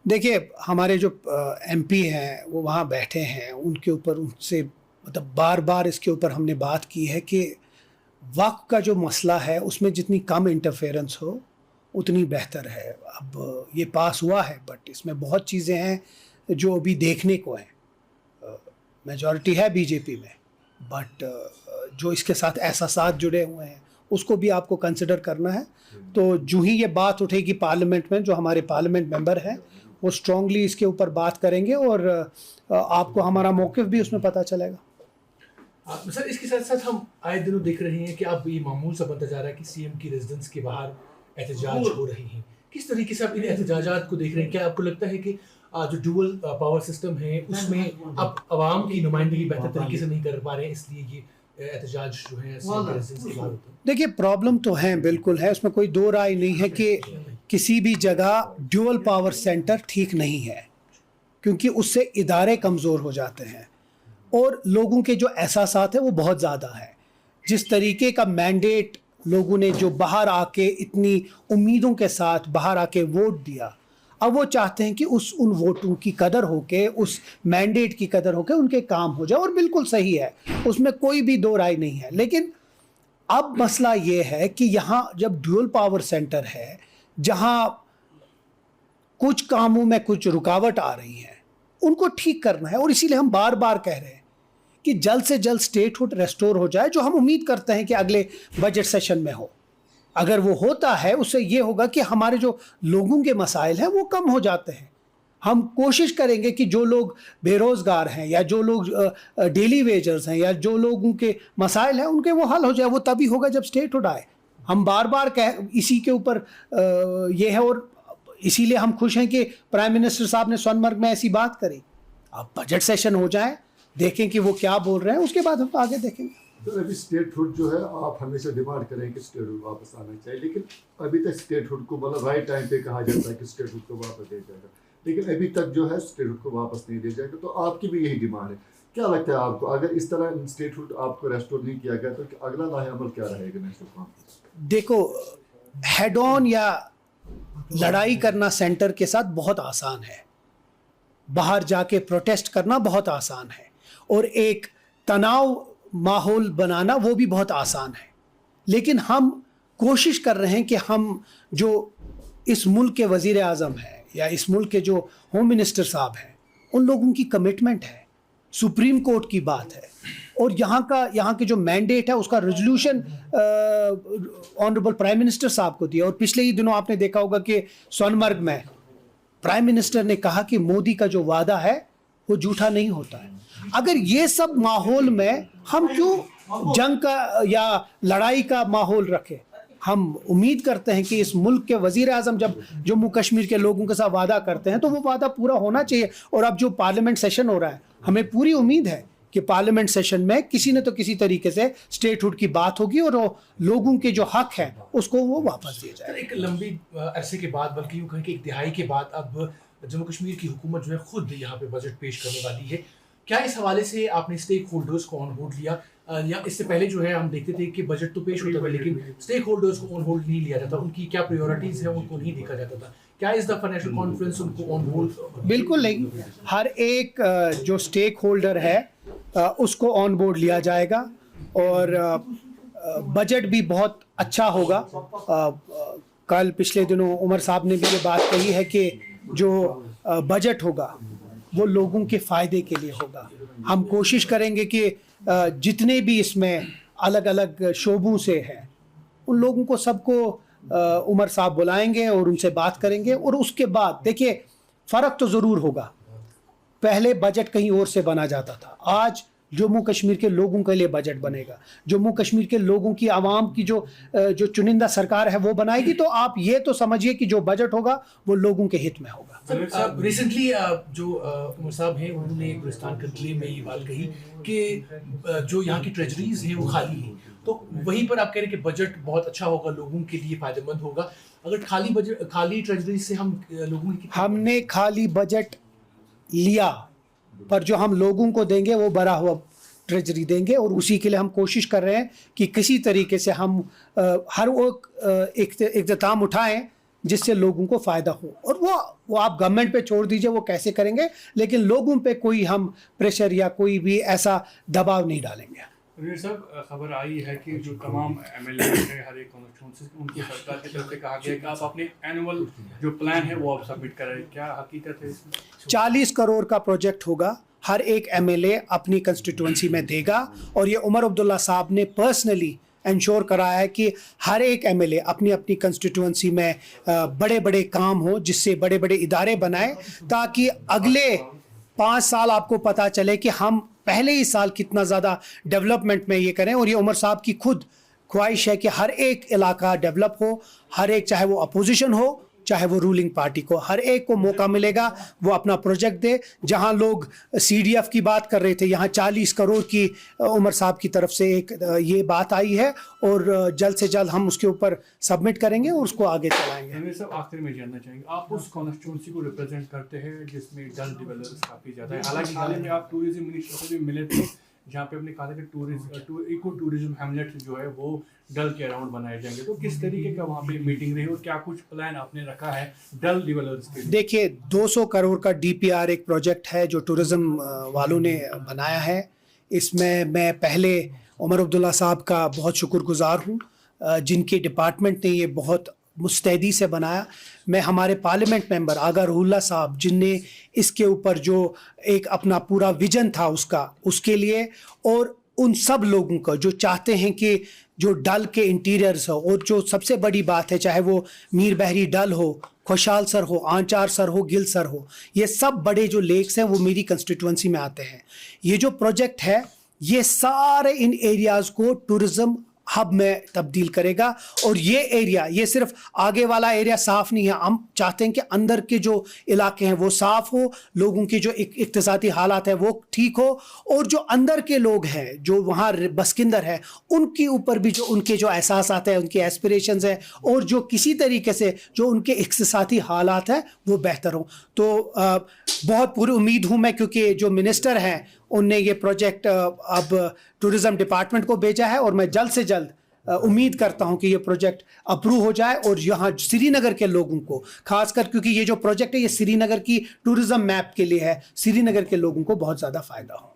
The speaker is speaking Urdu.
دیکھیے ہمارے جو ایم پی ہیں وہ وہاں بیٹھے ہیں، ان کے اوپر ان سے مطلب بار بار اس کے اوپر ہم نے بات کی ہے کہ وقت کا جو مسئلہ ہے اس میں جتنی کم انٹرفیئرنس ہو اتنی بہتر ہے. اب یہ پاس ہوا ہے بٹ اس میں بہت چیزیں ہیں جو ابھی دیکھنے کو ہیں. میجورٹی ہے بی جے پی میں بٹ جو اس کے ساتھ احساسات جڑے ہوئے ہیں اس کو بھی آپ کو کنسیڈر کرنا ہے. تو جو ہی یہ بات اٹھے گی پارلیمنٹ میں، جو ہمارے پارلیمنٹ ممبر ہیں وہ اسٹرانگلی اس کے اوپر بات کریں گے اور آپ کو ہمارا موقف بھی اس میں پتہ چلے گا. سر اس کے ساتھ ساتھ ہم آئے دنوں دیکھ رہے ہیں کہ اب یہ معمول سا بنتا جا رہا ہے کہ سی ایم کی ریزیڈنس کے باہر احتجاج ہو رہے ہیں. کس طریقے سے آپ ان احتجاجات کو دیکھ رہے ہیں؟ کیا آپ کو لگتا ہے کہ جو ڈوئل پاور سسٹم ہے اس میں اب عوام کی نمائندگی بہتر طریقے سے نہیں کر پا رہے ہیں، اس لیے یہ احتجاج جو ہے سی ایم کی ریزیڈنس کے باہر ہوتا ہے؟ دیکھیے پرابلم تو ہیں، بالکل ہے، اس میں کوئی دو رائے نہیں ہے کہ کسی بھی جگہ ڈیول پاور سینٹر ٹھیک نہیں ہے، کیونکہ اس سے ادارے کمزور ہو جاتے ہیں اور لوگوں کے جو احساسات ہیں وہ بہت زیادہ ہیں. جس طریقے کا مینڈیٹ لوگوں نے جو باہر آ کے اتنی امیدوں کے ساتھ باہر آ کے ووٹ دیا، اب وہ چاہتے ہیں کہ ان ووٹوں کی قدر ہو کے، اس مینڈیٹ کی قدر ہو کے ان کے کام ہو جائے، اور بالکل صحیح ہے، اس میں کوئی بھی دو رائے نہیں ہے. لیکن اب مسئلہ یہ ہے کہ یہاں جب ڈیول پاور سینٹر ہے جہاں کچھ کاموں میں کچھ رکاوٹ آ رہی ہے ان کو ٹھیک کرنا ہے، اور اسی لیے ہم بار بار کہہ رہے ہیں کہ جلد سے جلد اسٹیٹ ہوڈ ریسٹور ہو جائے، جو ہم امید کرتے ہیں کہ اگلے بجٹ سیشن میں ہو. اگر وہ ہوتا ہے اس سے یہ ہوگا کہ ہمارے جو لوگوں کے مسائل ہیں وہ کم ہو جاتے ہیں. ہم کوشش کریں گے کہ جو لوگ بے روزگار ہیں یا جو لوگ ڈیلی ویجرز ہیں یا جو لوگوں کے مسائل ہیں ان کے وہ حل ہو جائے. وہ تبھی ہوگا جب اسٹیٹ ہوڈ آئے. ہم بار بار اسی کے اوپر یہ ہے، اور اسی لیے ہم خوش ہیں کہ پرائم منسٹر صاحب نے سون مرگ میں ایسی بات کری. اب بجٹ سیشن ہو جائے، دیکھیں کہ وہ کیا بول رہے ہیں، اس کے بعد ہم آگے دیکھیں گے. سر ابھی اسٹیٹ ہوڈ جو ہے آپ ہمیشہ ڈیمانڈ کریں کہ اسٹیٹ ہوڈ واپس آنا چاہیے، لیکن ابھی تک اسٹیٹ ہوڈ کو مطلب رائٹ ٹائم پہ کہا جاتا ہے کہ اسٹیٹ ہوڈ کو واپس دیا جائے گا، لیکن ابھی تک جو ہے اسٹیٹ ہوڈ کو واپس نہیں دیا جائے گا. تو آپ کی بھی یہی ڈیمانڈ ہے. کیا لگتا ہے آپ کو اگر اس طرح اسٹیٹ ہوڈ آپ کو ریسٹور نہیں کیا گیا تو اگلا لاہ عمل کیا رہے گا نیشنل کانفرنس؟ دیکھو ہیڈ آن یا لڑائی کرنا سینٹر کے ساتھ بہت آسان ہے، باہر جا کے پروٹیسٹ کرنا بہت آسان ہے، اور ایک تناؤ ماحول بنانا وہ بھی بہت آسان ہے. لیکن ہم کوشش کر رہے ہیں کہ ہم جو اس ملک کے وزیر اعظم ہیں یا اس ملک کے جو ہوم منسٹر صاحب ہیں ان لوگوں کی کمٹمنٹ ہے، سپریم کورٹ کی بات ہے، اور یہاں کے جو مینڈیٹ ہے اس کا ریزولوشن آنریبل پرائم منسٹر صاحب کو دیا. اور پچھلے ہی دنوں آپ نے دیکھا ہوگا کہ سون مرگ میں پرائم منسٹر نے کہا کہ مودی کا جو وعدہ ہے وہ جھوٹا نہیں ہوتا ہے. اگر یہ سب ماحول میں ہم کیوں جنگ کا یا لڑائی کا ماحول رکھے؟ ہم امید کرتے ہیں کہ اس ملک کے وزیر اعظم جب جموں کشمیر کے لوگوں کے ساتھ وعدہ کرتے ہیں تو وہ وعدہ پورا ہونا چاہیے. اور اب جو پارلیمنٹ سیشن ہو رہا ہے ہمیں پوری امید ہے کہ پارلیمنٹ سیشن میں کسی نہ تو کسی طریقے سے اسٹیٹ ہوڈ کی بات ہوگی اور لوگوں کے جو حق ہے اس کو وہ واپس دیا جائے. ایک لمبی عرصے کے بعد، بلکہ یوں کہیں کہ ایک دہائی کے بعد اب جموں کشمیر کی حکومت جو ہے خود یہاں پہ بجٹ پیش کرنے والی ہے. کیا اس حوالے سے آپ نے اسٹیک ہولڈرز کو آن بورڈ لیا؟ یا اس سے پہلے جو ہے ہم دیکھتے تھے کہ بجٹ تو پیش ہوتا تھا لیکن اسٹیک ہولڈرز کو آن بورڈ نہیں لیا جاتا، ان کی کیا پریورٹیز ہیں ان کو نہیں دیکھا جاتا تھا. کیا اس دفعہ نیشنل کانفرنس ان کو آن بورڈ؟ بالکل نہیں. ہر ایک جو اسٹیک ہولڈر ہے اس کو آن بورڈ لیا جائے گا، اور بجٹ بھی بہت اچھا ہوگا. کل پچھلے دنوں عمر صاحب نے بھی یہ بات کہی ہے کہ جو بجٹ ہوگا وہ لوگوں کے فائدے کے لیے ہوگا. ہم کوشش کریں گے کہ جتنے بھی اس میں الگ الگ شعبوں سے ہیں ان لوگوں کو سب کو عمر صاحب بلائیں گے اور ان سے بات کریں گے. اور اس کے بعد دیکھیے فرق تو ضرور ہوگا. پہلے بجٹ کہیں اور سے بنا جاتا تھا، آج جموں کشمیر کے لوگوں کے لیے بجٹ بنے گا. جموں کشمیر کے لوگوں کی عوام کی جو چنندہ سرکار ہے وہ بنائے گی. تو آپ یہ تو سمجھیے کہ جو بجٹ ہوگا وہ لوگوں کے ہت میں ہوگا. ریسنٹلی جو عمر صاحب ہیں انہوں نے گلستان کنکلیو میں یہ بات کہی کہ جو یہاں کی ٹریجریز ہیں وہ خالی ہیں، تو وہیں پر آپ کہہ رہے ہیں کہ بجٹ بہت اچھا ہوگا، لوگوں کے لیے فائدہ مند ہوگا. اگر خالی ٹریجریز سے ہم نے خالی بجٹ لیا پر جو ہم لوگوں کو دیں گے وہ بھرا ہوا ٹریجری دیں گے، اور اسی کے لیے ہم کوشش کر رہے ہیں کہ کسی طریقے سے ہم ہر وہ اقتدام اٹھائیں جس سے لوگوں کو فائدہ ہو. اور وہ آپ گورنمنٹ پہ چھوڑ دیجئے وہ کیسے کریں گے, لیکن لوگوں پہ کوئی ہم پریشر یا کوئی بھی ایسا دباؤ نہیں ڈالیں گے. منیر صاحب, خبر آئی ہے کہ جو تمام ایم ایل اے ہیں ہر ایک کانسٹیٹوئنسی ان کی سرکار کی طرف سے کہا گیا کہ آپ اپنے اینول جو پلان ہے وہ آپ سبمٹ کریں, کیا حقیقت ہے اس میں؟ 40 کروڑ کا پروجیکٹ ہوگا, ہر ایک ایم ایل اے اپنی کنسٹیٹوئنسی میں دے گا, اور یہ عمر عبداللہ صاحب نے پرسنلی انشور کرایا ہے کہ ہر ایک ایم ایل اے اپنی اپنی کنسٹیٹوئنسی میں بڑے بڑے کام ہوں, جس سے بڑے بڑے ادارے بنائیں, تاکہ اگلے 5 سال آپ کو پتہ چلے کہ ہم پہلے ہی سال کتنا زیادہ ڈیولپمنٹ میں یہ کریں. اور یہ عمر صاحب کی خود خواہش ہے کہ ہر ایک علاقہ ڈیولپ ہو, ہر ایک, چاہے وہ اپوزیشن ہو چاہے وہ رولنگ پارٹی کو, ہر ایک کو موقع ملے گا وہ اپنا پروجیکٹ دے. جہاں لوگ سی ڈی ایف کی بات کر رہے تھے, یہاں 40 کروڑ کی عمر صاحب کی طرف سے ایک یہ بات آئی ہے, اور جلد سے جلد ہم اس کے اوپر سبمٹ کریں گے اور اس کو آگے چلائیں گے. منیر صاحب, آخر میں جاننا چاہیں گے, آپ اس کانسٹیٹوئنسی کو ریپرزینٹ کرتے ہیں جس میں ڈل ڈیولپرز کافی زیادہ ہے, حالانکہ حال میں آپ ٹوریزم منسٹر سے بھی ملے تھے جہاں پہ آپ نے کہا تھا کہ ایکو ٹوریزم ہیملیٹ جو ہے وہ ڈل کے اراؤنڈ بنائے جائیں گے, تو کس طریقے کا وہاں پہ میٹنگ رہی اور کیا کچھ پلان آپ نے رکھا ہے ڈل ڈیولپرز کے لیے؟ دیکھیے 200 کروڑ کا ڈی پی آر ایک پروجیکٹ ہے جو ٹورزم والوں نے بنایا ہے. اس میں پہلے عمر عبداللہ صاحب کا بہت شکر گزار ہوں, جن کے ڈپارٹمنٹ نے یہ بہت مستعدی سے بنایا. میں ہمارے پارلیمنٹ ممبر آغا روح اللہ صاحب, جن نے اس کے اوپر جو ایک اپنا پورا ویژن تھا اس کے لیے, اور ان سب لوگوں کو جو چاہتے ہیں کہ جو ڈل کے انٹیریئرز ہو, اور جو سب سے بڑی بات ہے چاہے وہ میر بحری ڈل ہو, خوشحال سر ہو, آنچار سر ہو, گل سر ہو, یہ سب بڑے جو لیکس ہیں وہ میری کنسٹیٹوئنسی میں آتے ہیں. یہ جو پروجیکٹ ہے یہ سارے ان ایریاز کو ٹورزم ہب میں تبدیل کرے گا. اور یہ ایریا, یہ صرف آگے والا ایریا صاف نہیں ہے, ہم چاہتے ہیں کہ اندر کے جو علاقے ہیں وہ صاف ہو, لوگوں کے جو اقتصادی حالات ہیں وہ ٹھیک ہو, اور جو اندر کے لوگ ہیں جو وہاں بسکندر ہیں ان کے اوپر بھی جو ان کے جو احساسات ہیں, ان کے ایسپریشنز ہیں, اور جو کسی طریقے سے جو ان کے اقتصادی حالات ہیں وہ بہتر ہوں. تو بہت پوری امید ہوں میں, کیونکہ جو منسٹر ہیں ان نے یہ پروجیکٹ اب ٹورزم ڈپارٹمنٹ کو بھیجا ہے, اور میں جلد سے جلد امید کرتا ہوں کہ یہ پروجیکٹ اپروو ہو جائے, اور یہاں سری نگر کے لوگوں کو خاص کر, کیونکہ یہ جو پروجیکٹ ہے یہ سری نگر کی ٹورزم میپ کے لیے ہے, سری نگر کے لوگوں کو بہت زیادہ فائدہ ہو.